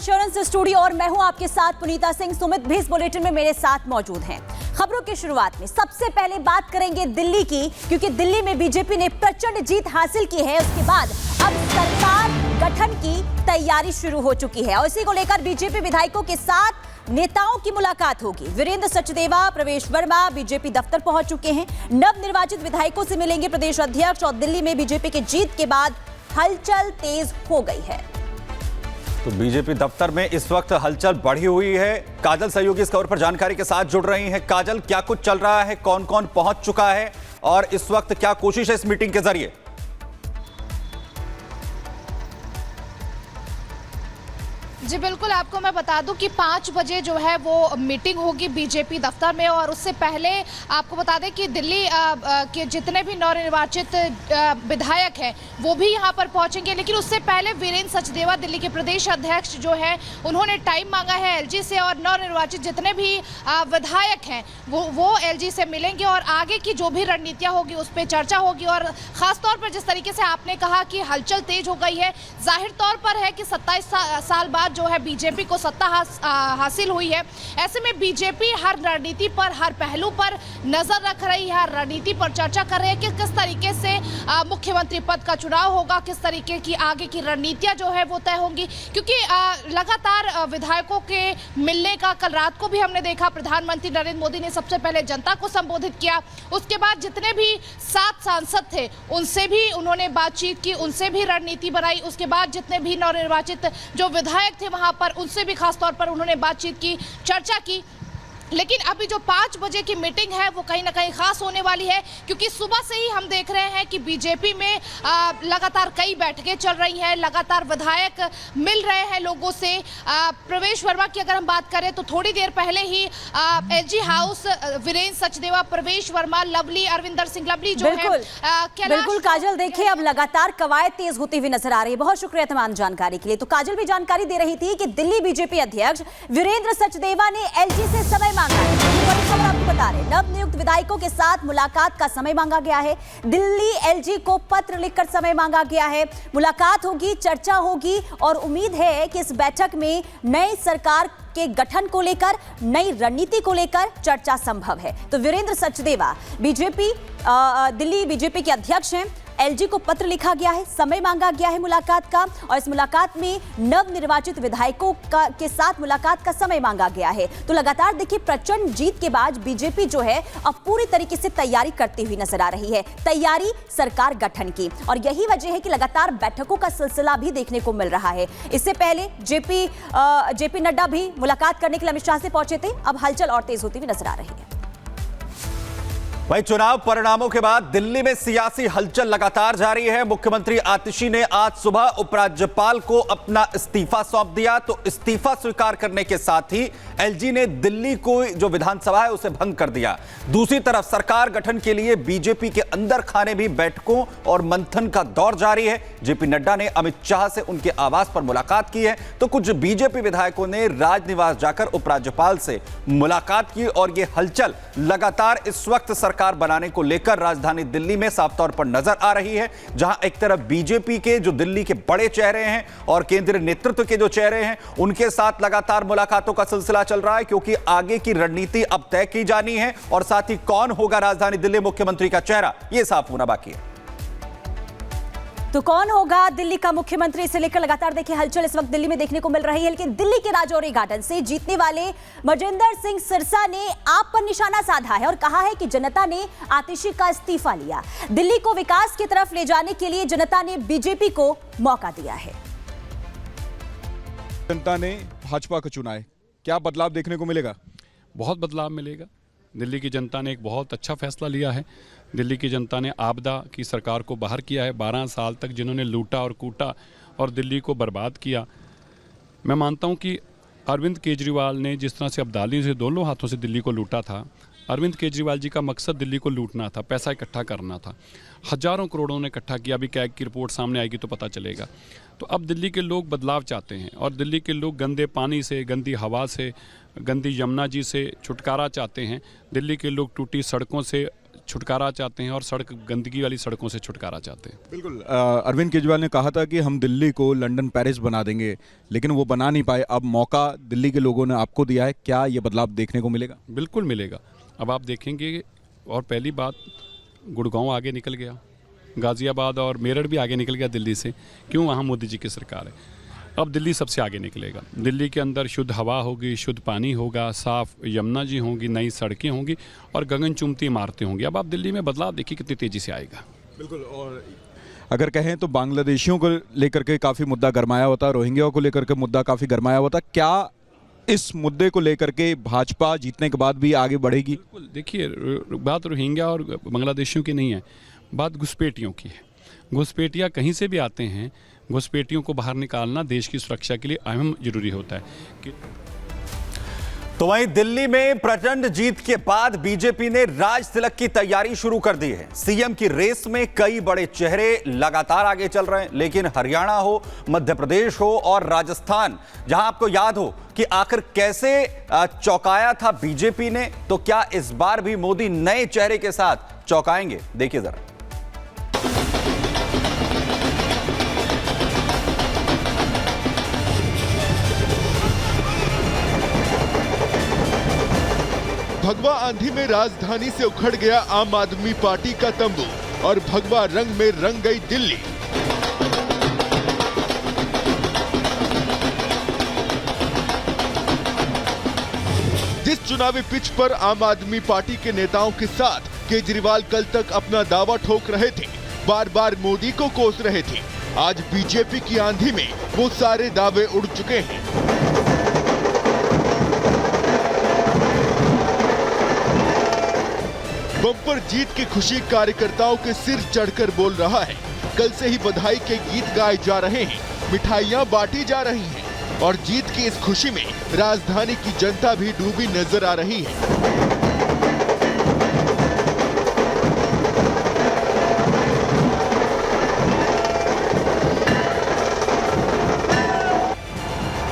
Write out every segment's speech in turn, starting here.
Insurance studio और मैं हूं आपके साथ पुनीता सिंह। सुमित भी इस बुलेटिन में मेरे साथ मौजूद हैं। खबरों की शुरुआत में सबसे पहले बात करेंगे दिल्ली की, क्योंकि दिल्ली में बीजेपी ने प्रचंड जीत हासिल की है। उसके बाद अब सरकार गठन की तैयारी शुरू हो चुकी है और इसी को लेकर बीजेपी विधायकों के साथ नेताओं की मुलाकात होगी। वीरेंद्र सचदेवा, प्रवेश वर्मा बीजेपी दफ्तर पहुंच चुके हैं। नवनिर्वाचित विधायकों से मिलेंगे प्रदेश अध्यक्ष और दिल्ली में बीजेपी की जीत के बाद हलचल तेज हो गई है। तो बीजेपी दफ्तर में इस वक्त हलचल बढ़ी हुई है। काजल सहयोगी इस खबर पर जानकारी के साथ जुड़ रही हैं। काजल, क्या कुछ चल रहा है, कौन कौन पहुंच चुका है और इस वक्त क्या कोशिश है इस मीटिंग के जरिए? जी बिल्कुल, आपको मैं बता दूं कि 5 बजे जो है वो मीटिंग होगी बीजेपी दफ्तर में और उससे पहले आपको बता दें कि दिल्ली के जितने भी नवनिर्वाचित विधायक हैं वो भी यहां पर पहुंचेंगे। लेकिन उससे पहले वीरेंद्र सचदेवा, दिल्ली के प्रदेश अध्यक्ष जो है, उन्होंने टाइम मांगा है एलजी से और नवनिर्वाचित जितने भी विधायक हैं वो एलजी से मिलेंगे और आगे की जो भी रणनीतियाँ होगी उस पर चर्चा होगी। और ख़ासतौर पर जिस तरीके से आपने कहा कि हलचल तेज हो गई है, जाहिर तौर पर है कि 27 साल बाद जो है बीजेपी को सत्ता हासिल हुई है। ऐसे में बीजेपी हर रणनीति पर, हर पहलू पर नजर रख रही है, हर रणनीति पर चर्चा कर रही है कि किस तरीके से मुख्यमंत्री पद का चुनाव होगा, किस तरीके की आगे की रणनीतियां जो है वो तय होंगी। क्योंकि लगातार विधायकों के मिलने का कल रात को भी हमने देखा, प्रधानमंत्री नरेंद्र मोदी ने सबसे पहले जनता को संबोधित किया, उसके बाद जितने भी 7 सांसद थे उनसे भी उन्होंने बातचीत की, उनसे भी रणनीति बनाई। उसके बाद जितने भी नवनिर्वाचित जो विधायक थे वहां पर उनसे भी खास तौर पर उन्होंने बातचीत की, चर्चा की। लेकिन अभी जो 5 बजे की मीटिंग है वो कहीं ना कहीं खास होने वाली है, क्योंकि सुबह से ही हम देख रहे हैं कि बीजेपी में लगातार कई बैठकें चल रही हैं, लगातार विधायक मिल रहे हैं लोगों से। प्रवेश वर्मा की अगर हम बात करें तो थोड़ी देर पहले ही एलजी हाउस वीरेंद्र सचदेवा, प्रवेश वर्मा, लवली, अरविंदर सिंह लवली जो है बिल्कुल काजल, देखिए अब लगातार कवायद तेज होती हुई नजर आ रही है। बहुत शुक्रिया तमाम जानकारी के लिए। तो काजल भी जानकारी दे रही थी कि दिल्ली बीजेपी अध्यक्ष वीरेंद्र सचदेवा ने एलजी से समय आपको बता रहे, नवनियुक्त विधायकोों के साथ मुलाकात का समय मांगा गया है। दिल्ली एलजी को पत्र लिखकर समय मांगा गया है। मुलाकात होगी, चर्चा होगी और उम्मीद है कि इस बैठक में नई सरकार के गठन को लेकर, नई रणनीति को लेकर चर्चा संभव है। तो वीरेंद्र सचदेवा दिल्ली बीजेपी के अध्यक्ष हैं। एलजी को पत्र लिखा गया है, समय मांगा गया है मुलाकात का और इस मुलाकात में नवनिर्वाचित विधायकों के साथ मुलाकात का समय मांगा गया है। तो लगातार देखिए प्रचंड जीत के बाद बीजेपी जो है अब पूरी तरीके से तैयारी करती हुई नजर आ रही है, तैयारी सरकार गठन की। और यही वजह है कि लगातार बैठकों का सिलसिला भी देखने को मिल रहा है। इससे पहले जेपी नड्डा भी मुलाकात करने के लिए अमित शाह से पहुंचे थे। अब हलचल और तेज होती हुई नजर आ रही है। भाई, चुनाव परिणामों के बाद दिल्ली में सियासी हलचल लगातार जारी है। मुख्यमंत्री आतिशी ने आज सुबह उपराज्यपाल को अपना इस्तीफा सौंप दिया। तो इस्तीफा स्वीकार करने के साथ ही एलजी ने दिल्ली को जो विधानसभा है उसे भंग कर दिया। दूसरी तरफ सरकार गठन के लिए बीजेपी के अंदर खाने भी बैठकों और मंथन का दौर जारी है। जेपी नड्डा ने अमित शाह से उनके आवास पर मुलाकात की है तो कुछ बीजेपी विधायकों ने राजनिवास जाकर उपराज्यपाल से मुलाकात की और यह हलचल लगातार इस वक्त सरकार बनाने को लेकर राजधानी दिल्ली में साफ तौर पर नजर आ रही है। जहां एक तरफ बीजेपी के जो दिल्ली के बड़े चेहरे हैं और केंद्रीय नेतृत्व के जो चेहरे हैं उनके साथ लगातार मुलाकातों का सिलसिला चल रहा है, क्योंकि आगे की रणनीति अब तय की जानी है और साथ ही कौन होगा राजधानी दिल्ली मुख्यमंत्री का चेहरा, यह साफ होना बाकी है। तो कौन होगा दिल्ली का मुख्यमंत्री, इसे लेकर लगातार देखिए हलचल इस वक्त दिल्ली में देखने को मिल रही है। लेकिन दिल्ली के राजौरी गार्डन से जीतने वाले मजिंदर सिंह सिरसा ने आप पर निशाना साधा है और कहा है कि जनता ने आतिशी का इस्तीफा लिया। दिल्ली को विकास की तरफ ले जाने के लिए जनता ने बीजेपी को मौका दिया है। जनता ने भाजपा को चुना है, क्या बदलाव देखने को मिलेगा? बहुत बदलाव मिलेगा। दिल्ली की जनता ने एक बहुत अच्छा फैसला लिया है। दिल्ली की जनता ने आपदा की सरकार को बाहर किया है। 12 साल तक जिन्होंने लूटा और कूटा और दिल्ली को बर्बाद किया। मैं मानता हूं कि अरविंद केजरीवाल ने जिस तरह से अब्दाली से दोनों हाथों से दिल्ली को लूटा था, अरविंद केजरीवाल जी का मकसद दिल्ली को लूटना था, पैसा इकट्ठा करना था। हजारों करोड़ों ने इकट्ठा किया। अभी कैग की रिपोर्ट सामने आएगी तो पता चलेगा। तो अब दिल्ली के लोग बदलाव चाहते हैं और दिल्ली के लोग गंदे पानी से, गंदी हवा से, गंदी यमुना जी से छुटकारा चाहते हैं। दिल्ली के लोग टूटी सड़कों से छुटकारा चाहते हैं और सड़क गंदगी वाली सड़कों से छुटकारा चाहते हैं। बिल्कुल, अरविंद केजरीवाल ने कहा था कि हम दिल्ली को लंदन पेरिस बना देंगे, लेकिन वो बना नहीं पाए। अब मौका दिल्ली के लोगों ने आपको दिया है, क्या ये बदलाव देखने को मिलेगा? बिल्कुल मिलेगा। अब आप देखेंगे, और पहली बात, गुड़गांव आगे निकल गया, गाज़ियाबाद और मेरठ भी आगे निकल गया दिल्ली से। क्यों? वहाँ मोदी जी की सरकार है। अब दिल्ली सबसे आगे निकलेगा। दिल्ली के अंदर शुद्ध हवा होगी, शुद्ध पानी होगा, साफ यमुना जी होंगी, नई सड़कें होंगी और गगन चुम्बती इमारतें होंगी। अब आप दिल्ली में बदलाव देखिए कितनी तेज़ी से आएगा। बिल्कुल। और अगर कहें तो बांग्लादेशियों को लेकर के काफ़ी मुद्दा गरमाया होता, रोहिंग्या को लेकर के मुद्दा काफ़ी गरमाया होता, क्या इस मुद्दे को लेकर के भाजपा जीतने के बाद भी आगे बढ़ेगी? बिल्कुल। देखिए, बात रोहिंग्या और बांग्लादेशियों की नहीं है, बात घुसपैठियों की है। घुसपैठिया कहीं से भी आते हैं, घुसपैठियों को बाहर निकालना देश की सुरक्षा के लिए अहम जरूरी होता है कि तो वहीं दिल्ली में प्रचंड जीत के बाद बीजेपी ने राज तिलक की तैयारी शुरू कर दी है। सीएम की रेस में कई बड़े चेहरे लगातार आगे चल रहे हैं, लेकिन हरियाणा हो, मध्य प्रदेश हो और राजस्थान, जहां आपको याद हो कि आखिर कैसे चौंकाया था बीजेपी ने, तो क्या इस बार भी मोदी नए चेहरे के साथ चौंकाएंगे? देखिए जरा। भगवा आंधी में राजधानी से उखड़ गया आम आदमी पार्टी का तंबू और भगवा रंग में रंग गई दिल्ली। जिस चुनावी पिच पर आम आदमी पार्टी के नेताओं के साथ केजरीवाल कल तक अपना दावा ठोक रहे थे, बार बार मोदी को कोस रहे थे, आज बीजेपी की आंधी में वो सारे दावे उड़ चुके हैं। बम्पर जीत की खुशी कार्यकर्ताओं के सिर चढ़कर बोल रहा है। कल से ही बधाई के गीत गाए जा रहे हैं, मिठाइयां बांटी जा रही हैं और जीत की इस खुशी में राजधानी की जनता भी डूबी नजर आ रही है।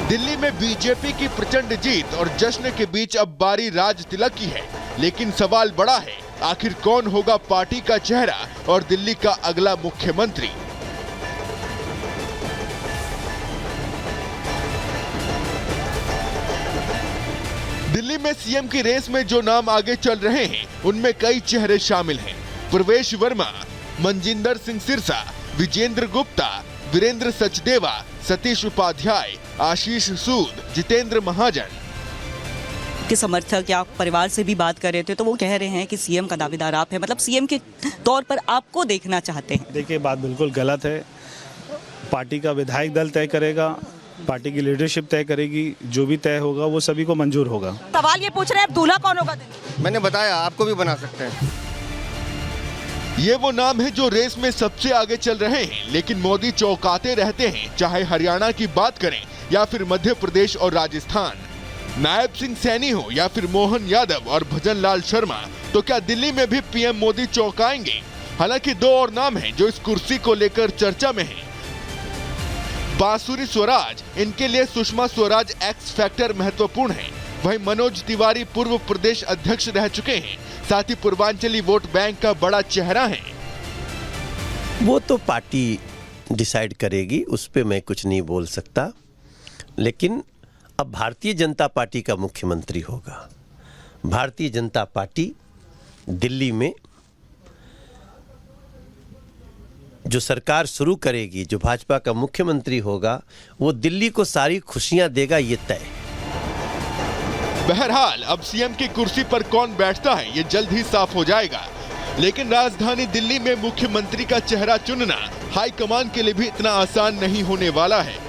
दिल्ली में बीजेपी की प्रचंड जीत और जश्न के बीच अब बारी राज तिलक की है, लेकिन सवाल बड़ा है, आखिर कौन होगा पार्टी का चेहरा और दिल्ली का अगला मुख्यमंत्री? दिल्ली में सीएम की रेस में जो नाम आगे चल रहे हैं, उनमें कई चेहरे शामिल हैं। प्रवेश वर्मा, मनजिंदर सिंह सिरसा, विजेंद्र गुप्ता, वीरेंद्र सचदेवा, सतीश उपाध्याय, आशीष सूद, जितेंद्र महाजन के समर्थक या परिवार से भी बात कर रहे थे, तो वो कह रहे हैं कि सीएम का दावेदार आप हैं, मतलब सीएम के तौर पर आपको देखना चाहते हैं। देखिए, बात बिल्कुल गलत है। पार्टी का विधायक दल तय करेगा, पार्टी की लीडरशिप तय करेगी, जो भी तय होगा वो सभी को मंजूर होगा। सवाल ये पूछ रहे हैं, दूल्हा कौन होगा? मैंने बताया, आपको भी बना सकते हैं। ये वो नाम है जो रेस में सबसे आगे चल रहे हैं, लेकिन मोदी चौंकाते रहते हैं, चाहे हरियाणा की बात करें या फिर मध्य प्रदेश और राजस्थान। नायब सिंह सैनी हो या फिर मोहन यादव और भजन लाल शर्मा, तो क्या दिल्ली में भी पीएम मोदी चौंकाएंगे? हालांकि दो और नाम हैं जो इस कुर्सी को लेकर चर्चा में हैं। बांसुरी स्वराज, इनके लिए सुषमा स्वराज एक्स फैक्टर महत्वपूर्ण है। वहीं मनोज तिवारी पूर्व प्रदेश अध्यक्ष रह चुके हैं, साथ ही पूर्वांचली वोट बैंक का बड़ा चेहरा है। वो तो पार्टी डिसाइड करेगी, उस पे मैं कुछ नहीं बोल सकता, लेकिन अब भारतीय जनता पार्टी का मुख्यमंत्री होगा। भारतीय जनता पार्टी दिल्ली में जो सरकार शुरू करेगी, जो भाजपा का मुख्यमंत्री होगा, वो दिल्ली को सारी खुशियां देगा, ये तय है। बहरहाल अब सीएम की कुर्सी पर कौन बैठता है, ये जल्द ही साफ हो जाएगा। लेकिन राजधानी दिल्ली में मुख्यमंत्री का चेहरा चुनना हाईकमान के लिए भी इतना आसान नहीं होने वाला है।